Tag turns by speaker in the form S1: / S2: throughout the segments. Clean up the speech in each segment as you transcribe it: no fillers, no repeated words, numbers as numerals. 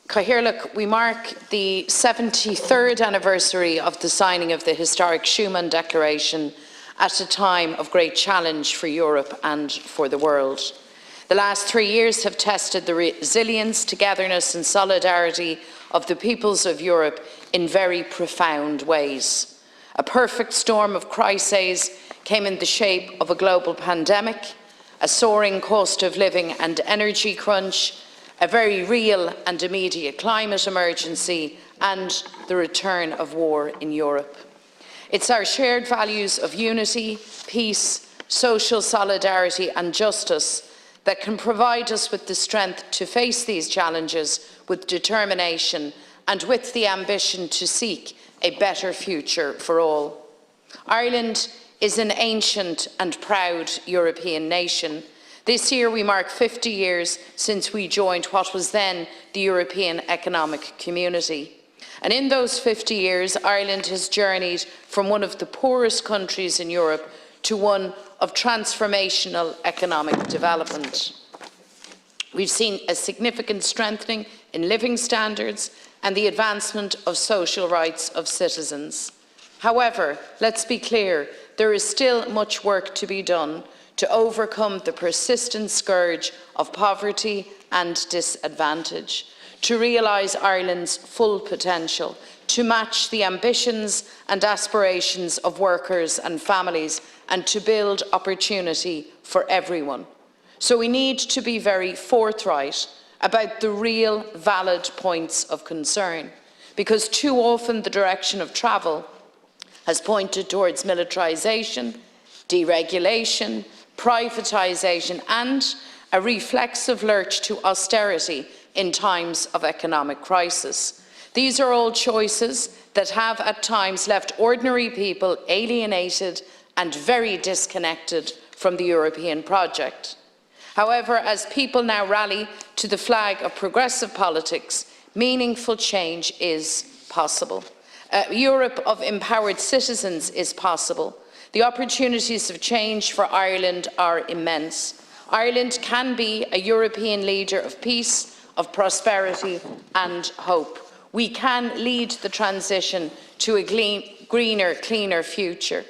S1: Cathaoirleach, we mark the 73rd anniversary of the signing of the historic Schuman Declaration at a time of great challenge for Europe and for the world. The last 3 years have tested the resilience, togetherness and solidarity of the peoples of Europe in very profound ways. A perfect storm of crises came in the shape of a global pandemic, a soaring cost of living and energy crunch, a very real and immediate climate emergency, and the return of war in Europe. It's our shared values of unity, peace, social solidarity and justice that can provide us with the strength to face these challenges with determination and with the ambition to seek a better future for all. Ireland is an ancient and proud European nation. This year we mark 50 years since we joined what was then the European Economic Community. And in those 50 years, Ireland has journeyed from one of the poorest countries in Europe to one of transformational economic development. We've seen a significant strengthening in living standards and the advancement of social rights of citizens. However, let's be clear, there is still much work to be done to overcome the persistent scourge of poverty and disadvantage, to realise Ireland's full potential, to match the ambitions and aspirations of workers and families, and to build opportunity for everyone. So we need to be very forthright about the real valid points of concern, because too often the direction of travel has pointed towards militarisation, deregulation, privatisation and a reflexive lurch to austerity in times of economic crisis. These are all choices that have at times left ordinary people alienated and very disconnected from the European project. However, as people now rally to the flag of progressive politics, meaningful change is possible. A Europe of empowered citizens is possible. The opportunities of change for Ireland are immense. Ireland can be a European leader of peace, of prosperity and hope. We can lead the transition to a greener, cleaner future.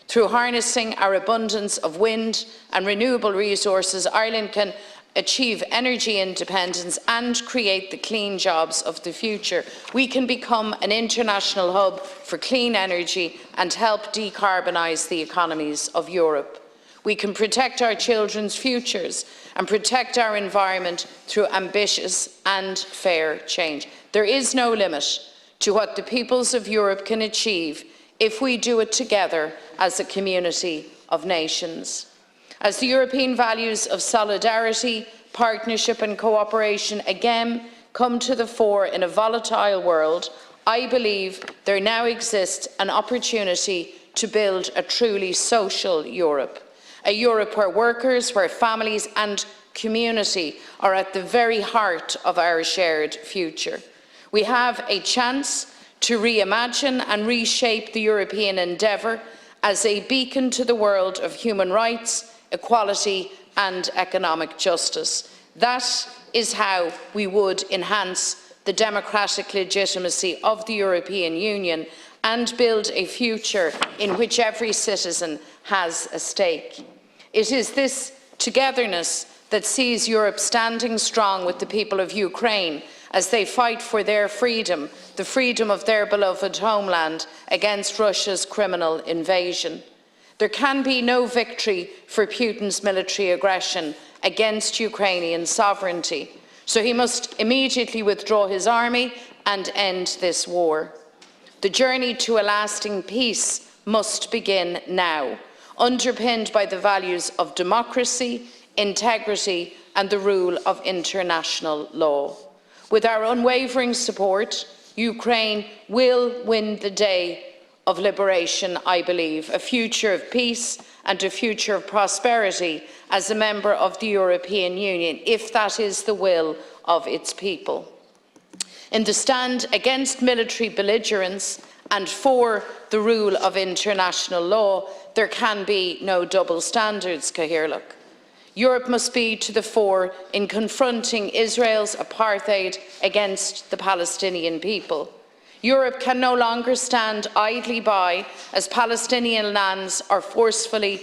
S1: Through harnessing our abundance of wind and renewable resources, Ireland can achieve energy independence and create the clean jobs of the future. We can become an international hub for clean energy and help decarbonise the economies of Europe. We can protect our children's futures and protect our environment through ambitious and fair change. There is no limit to what the peoples of Europe can achieve if we do it together as a community of nations. As the European values of solidarity, partnership and cooperation again come to the fore in a volatile world, I believe there now exists an opportunity to build a truly social Europe. A Europe where workers, where families and community are at the very heart of our shared future. We have a chance to reimagine and reshape the European endeavour as a beacon to the world of human rights, equality and economic justice. That is how we would enhance the democratic legitimacy of the European Union and build a future in which every citizen has a stake. It is this togetherness that sees Europe standing strong with the people of Ukraine as they fight for their freedom, the freedom of their beloved homeland against Russia's criminal invasion. There can be no victory for Putin's military aggression against Ukrainian sovereignty, so he must immediately withdraw his army and end this war. The journey to a lasting peace must begin now, underpinned by the values of democracy, integrity and the rule of international law. With our unwavering support, Ukraine will win the day of liberation, I believe, a future of peace and a future of prosperity as a member of the European Union, if that is the will of its people. In the stand against military belligerence and for the rule of international law, there can be no double standards, Cathaoirleach. Europe must be to the fore in confronting Israel's apartheid against the Palestinian people. Europe can no longer stand idly by as Palestinian lands are forcefully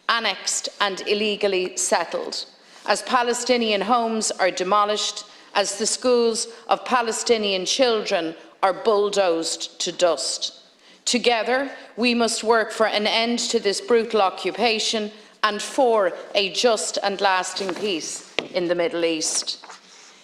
S1: annexed and illegally settled, as Palestinian homes are demolished, as the schools of Palestinian children are bulldozed to dust. Together, we must work for an end to this brutal occupation and for a just and lasting peace in the Middle East.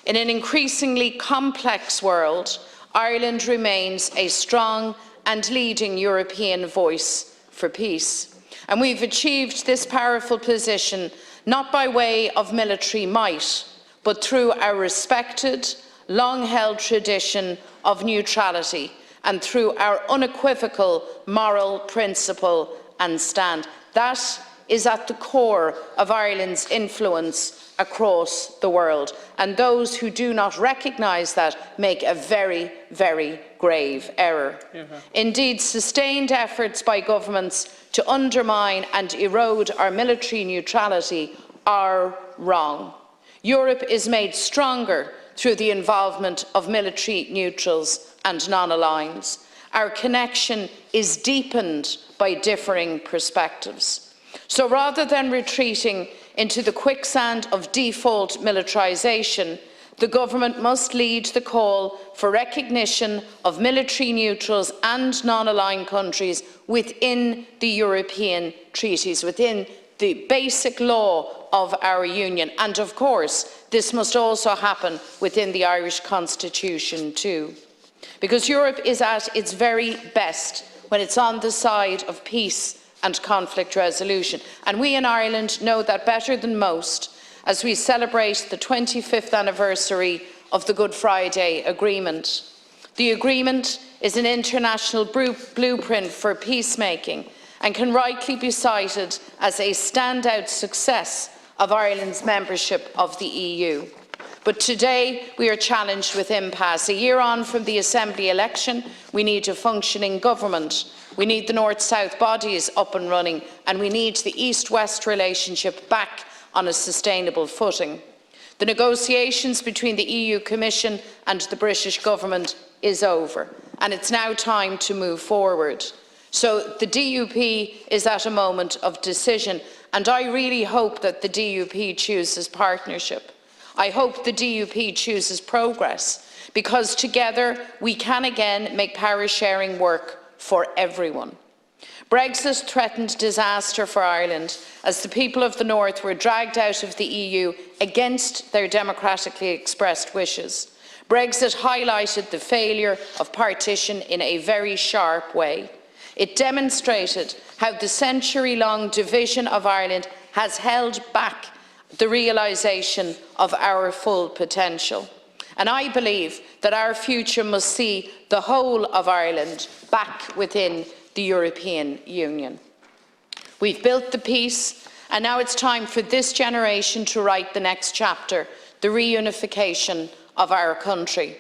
S1: In an increasingly complex world, Ireland remains a strong and leading European voice for peace. And we've achieved this powerful position not by way of military might, but through our respected, long-held tradition of neutrality and through our unequivocal moral principle and stand. That is at the core of Ireland's influence across the world, and those who do not recognise that make a very, very grave error. Indeed, sustained efforts by governments to undermine and erode our military neutrality are wrong. Europe is made stronger through the involvement of military neutrals and non-aligneds. Our connection is deepened by differing perspectives. So rather than retreating into the quicksand of default militarisation, the government must lead the call for recognition of military neutrals and non-aligned countries within the European treaties, within the basic law of our union. And of course, this must also happen within the Irish Constitution too. Because Europe is at its very best when it's on the side of peace and conflict resolution. And we in Ireland know that better than most as we celebrate the 25th anniversary of the Good Friday Agreement. The agreement is an international blueprint for peacemaking and can rightly be cited as a standout success of Ireland's membership of the EU. But today we are challenged with impasse. A year on from the Assembly election, we need a functioning government. We need the North-South bodies up and running, and we need the East-West relationship back on a sustainable footing. The negotiations between the EU Commission and the British Government is over, and it's now time to move forward. So the DUP is at a moment of decision, and I really hope that the DUP chooses partnership. I hope the DUP chooses progress, because together we can again make power sharing work for everyone. Brexit threatened disaster for Ireland as the people of the North were dragged out of the EU against their democratically expressed wishes. Brexit highlighted the failure of partition in a very sharp way. It demonstrated how the century-long division of Ireland has held back the realisation of our full potential. And I believe that our future must see the whole of Ireland back within the European Union. We've built the peace, and now it's time for this generation to write the next chapter, the reunification of our country.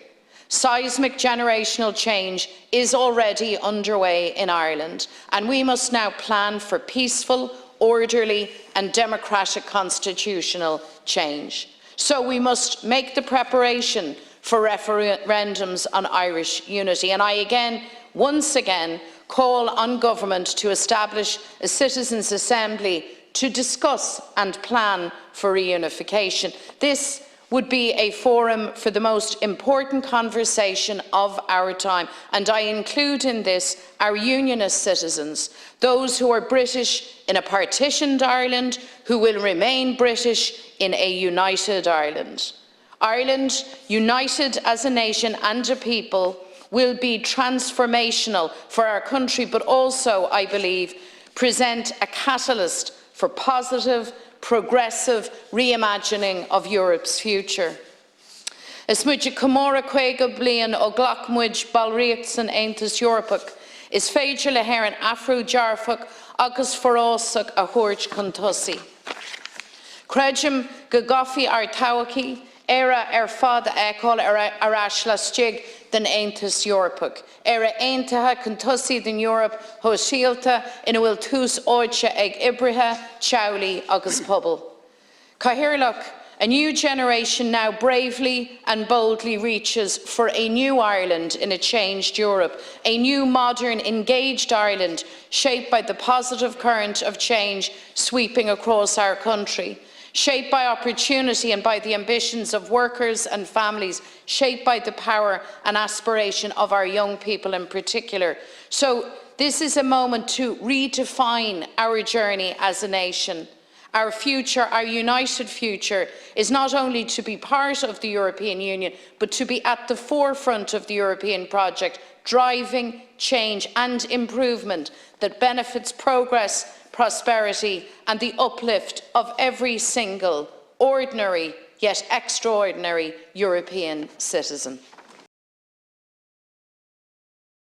S1: Seismic generational change is already underway in Ireland, and we must now plan for peaceful, orderly and democratic constitutional change. So we must make the preparation for referendums on Irish unity. And I once again, call on government to establish a citizens' assembly to discuss and plan for reunification. This would be a forum for the most important conversation of our time, and I include in this our unionist citizens, those who are British in a partitioned Ireland, who will remain British in a united Ireland. Ireland, united as a nation and a people, will be transformational for our country, but also, I believe, present a catalyst for positive, progressive reimagining of Europe's future. Is muid cumóra chuige bliain ó ghlacmuid Oireachtas an Aontas Eorpach, is féidir le hair an afrú dearfach agus forásach a thuairt chun tosaí. Creidim go gcaithfí ar tábhachaí, éire fad eáil arás le stig den Aontas Eorpach. Éire aontaithe chun tosaí den Eorp thó síolta ina bhfuil tús áite ag ibrithe, teaghlaí agus pobal. Cathaoirleach, a new generation now bravely and boldly reaches for a new Ireland in a changed Europe, a new, modern, engaged Ireland shaped by the positive current of change sweeping across our country, shaped by opportunity and by the ambitions of workers and families, shaped by the power and aspiration of our young people in particular. So this is a moment to redefine our journey as a nation. Our future, our united future, is not only to be part of the European Union, but to be at the forefront of the European project, driving change and improvement that benefits progress, prosperity and the uplift of every single ordinary yet extraordinary European citizen.